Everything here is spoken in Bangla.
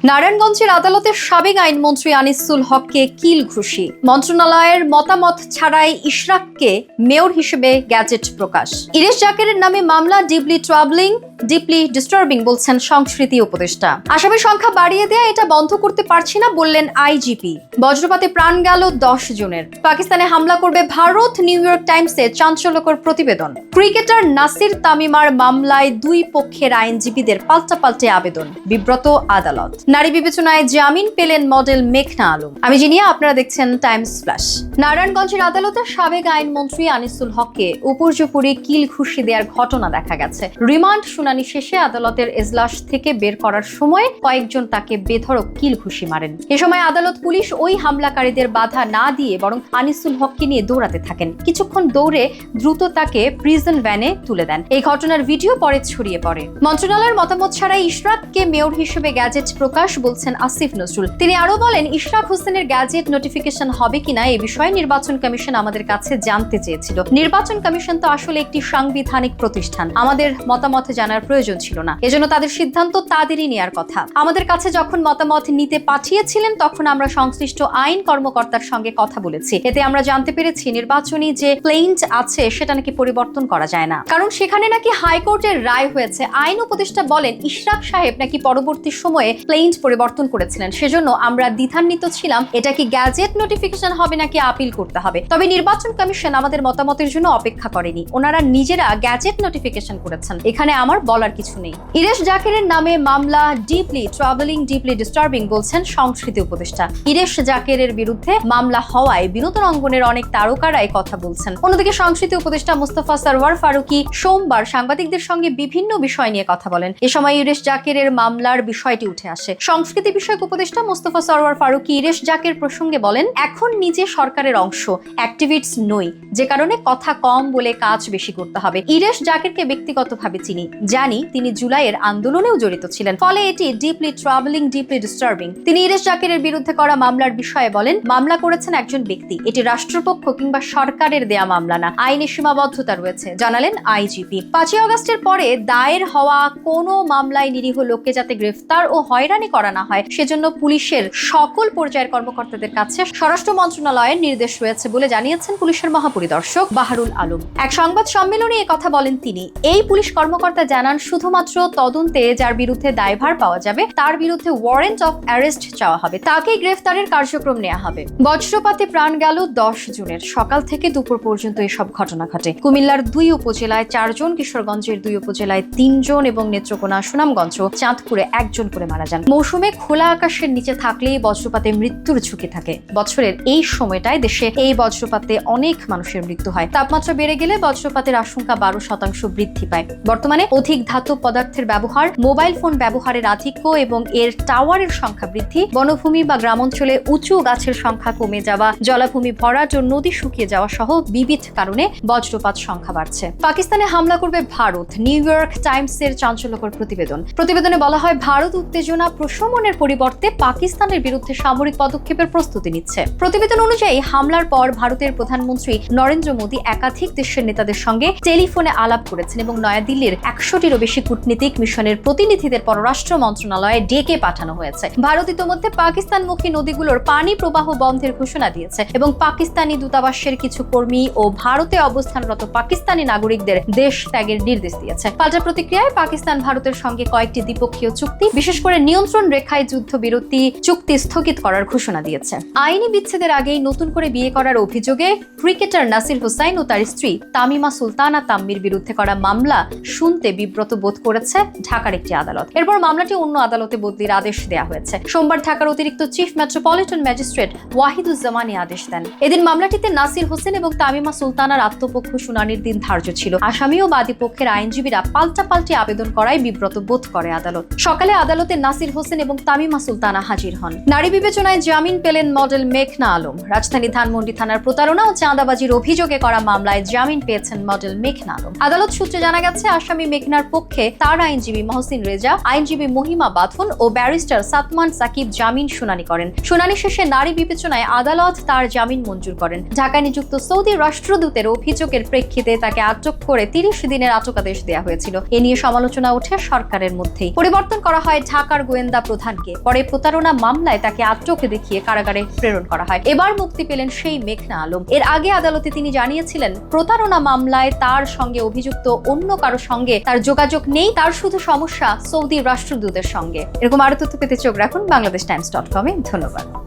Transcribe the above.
নারায়ণগঞ্জের আদালতের সাবেক আইনমন্ত্রী আনিসুল হককে কিল ঘুষি। মন্ত্রণালয়ের মতামত ছাড়াই ইশরাককে মেয়র হিসেবে গ্যাজেট প্রকাশ। ইরেশ জাকেরের নামে মামলা ডিপলি ট্রাবলিং, ডিপলি ডিস্টার্বিং বলছেন সংস্কৃতি উপদেষ্টা। আসামির সংখ্যা বাড়িয়ে দেয়া, এটা বন্ধ করতে পারছি না বললেন আইজিপি। বজ্রপাতে প্রাণ গেল 10 জনের। পাকিস্তানে হামলা করবে ভারত, নিউ ইয়র্ক টাইমসে চাঞ্চল্যকর প্রতিবেদন। ক্রিকেটার নাসির তামিমার মামলায় দুই পক্ষের আইনজীবীদের পাল্টাপাল্টে আবেদন, বিব্রত আদালত। নারী বিবেচনায় জামিন পেলেন মডেল মেঘনা আলম। আমি জিনিয়া, আপনারা দেখছেন টাইমস ফ্ল্যাশ। নারায়ণগঞ্জের আদালতের সাবেক আইনমন্ত্রী আনিসুল হককে উপর্যুপরি কিল ঘুষি দেওয়ার ঘটনা দেখা গেছে। রিমান্ড শুনানি শেষে আদালতের এজলাস থেকে বের করার সময় কয়েকজন তাকে বেধড়ক কিল ঘুষি মারেন। এ সময় আদালত পুলিশ ওই হামলাকারীদের বাধা না দিয়ে বরং আনিসুল হককে নিয়ে দৌড়াতে থাকেন। কিছুক্ষণ দৌড়ে দ্রুত তাকে প্রিজন ভ্যানে তুলে দেন। এই ঘটনার ভিডিও পরে ছড়িয়ে পড়ে। মন্ত্রণালয়ের মতামত ছাড়াই ইশরাককে মেয়র হিসেবে গ্যাজেট প্রকাশ বলছেন আসিফ নজরুল। তিনি আরো বলেন, ইশরাক হোসেনের গ্যাজেট নোটিফিকেশন হবে কিনা এ বিষয়ে নির্বাচন কমিশন আমাদের কাছে জানতে চেয়েছিল। নির্বাচন কমিশন তো আসলে একটি সাংবিধানিক প্রতিষ্ঠান, আমাদের মতামত জানার প্রয়োজন ছিল না। এজন্য তাদের সিদ্ধান্ত তাদেরই নেয়ার কথা। আমাদের কাছে যখন মতামত নিতে পাঠিয়েছিলেন তখন আমরা সংশ্লিষ্ট আইন কর্মকর্তার সঙ্গে কথা বলেছি। এতে আমরা জানতে পেরেছি নির্বাচনী যে প্লেন্ট আছে সেটা নাকি পরিবর্তন করা যায় না, কারণ সেখানে নাকি হাইকোর্টের রায় হয়েছে। আইন উপদেষ্টা বলেন, ইশরাক সাহেব নাকি পরবর্তী সময়ে প্লেন্ট পরিবর্তন করেছিলেন, সেজন্য আমরা দ্বিধান্বিত ছিলাম এটা কি গ্যাজেট নোটিফিকেশন হবে নাকি আপিল করতে হবে। তবে নির্বাচন কমিশন আমাদের মতামতের জন্য অপেক্ষা করেনি, ওনারা নিজেরা গ্যাজেট নোটিফিকেশন করেছেন। এখানে আমার বলার কিছু নেই। ইরেশ জাকেরের নামে মামলা ডিপলি ট্রাভেলিং, ডিপলি ডিস্টার্বিং বলছেন সংস্কৃতি উপদেষ্টা। ইরেশ জাকেরের বিরুদ্ধে মামলা হওয়ায় বিনোদন অঙ্গনের অনেক তারকারাই কথা বলছেন। অন্যদিকে সংস্কৃতি উপদেষ্টা মুস্তফা সরওয়ার ফারুকী সোমবার সাংবাদিকদের সঙ্গে বিভিন্ন বিষয় নিয়ে কথা বলেন। এ সময় ইরেশ জাকেরের মামলার বিষয়টি উঠে আসে। সংস্কৃতি বিষয়ক উপদেষ্টা মুস্তফা সরওয়ার ফারুকী ইরেশ জাকের প্রসঙ্গে বলেন, এখন নিজে সরকারের অংশ, অ্যাক্টিভিস্ট নই, যে কারণে কথা কম বলে কাজ বেশি করতে হবে। ইরেশ জাকেরকে ব্যক্তিগতভাবে চিনি, জানি তিনি জুলাইয়ের আন্দোলনেও জড়িত ছিলেন, ফলে এটি ডিপলি ট্রাভেলিং, ডিপলি ডিস্টার্বিং। তিনি ইরেশ জাকেরের বিরুদ্ধে করা মামলার বিষয়ে বলেন, মামলা করেছেন একজন ব্যক্তি, এটি রাষ্ট্রপক্ষ কিংবা সরকারের দেয়া মামলা না, আইনে সীমাবদ্ধতা রয়েছে, জানালেন আইজিপি। 5 আগস্টের পরে দায়ের হওয়া কোনো মামলায় নিরীহ লোককে যাতে গ্রেফতার ও হয়রানি করা না হয় সেজন্য পুলিশের সকল পর্যায়ের কর্মকর্তাদের কাছে স্বরাষ্ট্র মন্ত্রণালয়ের নির্দেশ রয়েছে বলে জানিয়েছেন পুলিশের মহাপরিদর্শক বাহারুল আলম। এক সংবাদ সম্মেলনে কথা বলেন তিনি। এই পুলিশ কর্মকর্তা জানান, শুধুমাত্র তদন্তে যার বিরুদ্ধে দায়ভার পাওয়া যাবে তার বিরুদ্ধে ওয়ারেন্ট অফ অ্যারেস্ট চাওয়া হবে, তাকেই গ্রেফতারের কার্যক্রম নেওয়া হবে। বজ্রপাতে প্রাণ গেল 10 জনের। সকাল থেকে দুপুর পর্যন্ত এসব ঘটনা ঘটে। কুমিল্লার 2 উপজেলায় 4 জন, কিশোরগঞ্জের 2 উপজেলায় 3 জন এবং নেত্রকোনা, সুনামগঞ্জ, চাঁদপুরে 1 জন করে মারা যান। মৌসুমে খোলা আকাশের নিচে থাকলেই বজ্রপাতে মৃত্যুর ঝুঁকি থাকে। বছরের এই সময়টায় দেশে এই বজ্রপাতে অনেক মানুষের মৃত্যু হয়। তাপমাত্রা বেড়ে গেলে বজ্রপাতের আশঙ্কা 12% বৃদ্ধি পায়। বর্তমানে অধিক ধাতব পদার্থের ব্যবহার, মোবাইল ফোন ব্যবহারের আধিক্য এবং এর টাওয়ারের সংখ্যা বৃদ্ধি, বনভূমি বা গ্রামাঞ্চলে উঁচু গাছের সংখ্যা কমে যাওয়া, জলাভূমি ভরাট ও নদী শুকিয়ে যাওয়া সহ বিবিধ কারণে বজ্রপাত সংখ্যা বাড়ছে। পাকিস্তানে হামলা করবে ভারত, নিউ ইয়র্ক টাইমসের চাঞ্চল্যকর প্রতিবেদন। প্রতিবেদনে বলা হয়, ভারত উত্তেজনা প্রশমনের পরিবর্তে পাকিস্তানের বিরুদ্ধে সামরিক পদক্ষেপের প্রস্তুতি নিচ্ছে। প্রতিবেদন অনুযায়ী হামলার পর ভারতের প্রধানমন্ত্রী নরেন্দ্র মোদী একাধিক দেশের নেতাদের সঙ্গে টেলিফোনে আলাপ করেছেন এবং নয়াদিল্লির 100টিরও বেশি কূটনীতিক মিশনের প্রতিনিধিদের পররাষ্ট্র মন্ত্রণালয়ে ডেকে পাঠানো হয়েছে। ভারত ইতোমধ্যে পাকিস্তানমুখী নদীগুলোর পানি প্রবাহ বন্ধের ঘোষণা দিয়েছে এবং পাকিস্তানি দূতাবাসের কিছু কর্মী ও ভারতে অবস্থানরত পাকিস্তানি নাগরিকদের দেশ ত্যাগের নির্দেশ দিয়েছে। পাল্টা প্রতিক্রিয়ায় পাকিস্তান ভারতের সঙ্গে কয়েকটি দ্বিপক্ষীয় চুক্তি, বিশেষ করে নিয়ন্ত্রণ রেখায় যুদ্ধবিরতি চুক্তি স্থগিত করার ঘোষণা দিয়েছে। আইনি বিচ্ছেদের আগেই নতুন করে বিয়ে করার অভিযোগে ক্রিকেটার নাসির হোসাইন ও তার স্ত্রী তামিমা সুলতানা তাম্মির বিরুদ্ধে করা মামলা শুনতে বিব্রত বোধ করেছে ঢাকার একটি আদালত। এরপর মামলাটি অন্য আদালতে বদলির আদেশ দেওয়া হয়েছে। সোমবার ঢাকার অতিরিক্ত চিফ মেট্রোপলিটন ম্যাজিস্ট্রেট ওয়াহিদুজ্জামানি আদেশ দেন। এদিন মামলাটিতে নাসির হোসেন এবং তামিমা সুলতানার আত্মপক্ষ শুনানির দিন ধার্য ছিল। আসামি ও বাদী পক্ষের আইনজীবীরা পাল্টাপাল্টি আবেদন করায় বিব্রত বোধ করে আদালত। সকালে আদালতে নাসির হোসেন এবং তামিমা সুলতানা হাজির হন। নারী বিবেচনায় জামিন পেলেন মডেল মেঘনা আলম। রাজধানী ধানমন্ডি থানার প্রতারণা ও চাঁদাবাজির অভিযোগে করা মামলায় জামিন পেয়েছেন মডেল মেঘনা আলম। আদালত সূত্রে জানা গেছে, আসামি মেঘনা রেহানার পক্ষে তার আইনজীবী মহসিন রেজা, আইনজীবী মহিমা বাথন ও ব্যারিস্টার সাতমান সাকিব জামিন শুনানি করেন। শুনানি শেষে নারী বিবেচনায় আদালত তার জামিন মঞ্জুর করেন। ঢাকায় নিযুক্ত সৌদি রাষ্ট্রদূতের অভিযোগের প্রেক্ষিতে তাকে আটক করে 30 দিনের আটকাদেশ দেওয়া হয়েছিল। এ নিয়ে সমালোচনা ওঠে সরকারের মধ্যেই। পরিবর্তন করা হয় ঢাকার গোয়েন্দা প্রধানকে। পরে প্রতারণা মামলায় তাকে আটক দেখিয়ে কারাগারে প্রেরণ করা হয়। এবার মুক্তি পেলেন সেই মেঘনা আলম। এর আগে আদালতে তিনি জানিয়েছিলেন, প্রতারণা মামলায় তার সঙ্গে অভিযুক্ত অন্য কারো সঙ্গে তার যোগাযোগ নেই, তার শুধু সমস্যা সৌদি রাষ্ট্রদূতের সঙ্গে। এরকম আরো তথ্য পেতে চোখ রাখুন BangladeshTimes.com-এ। ধন্যবাদ।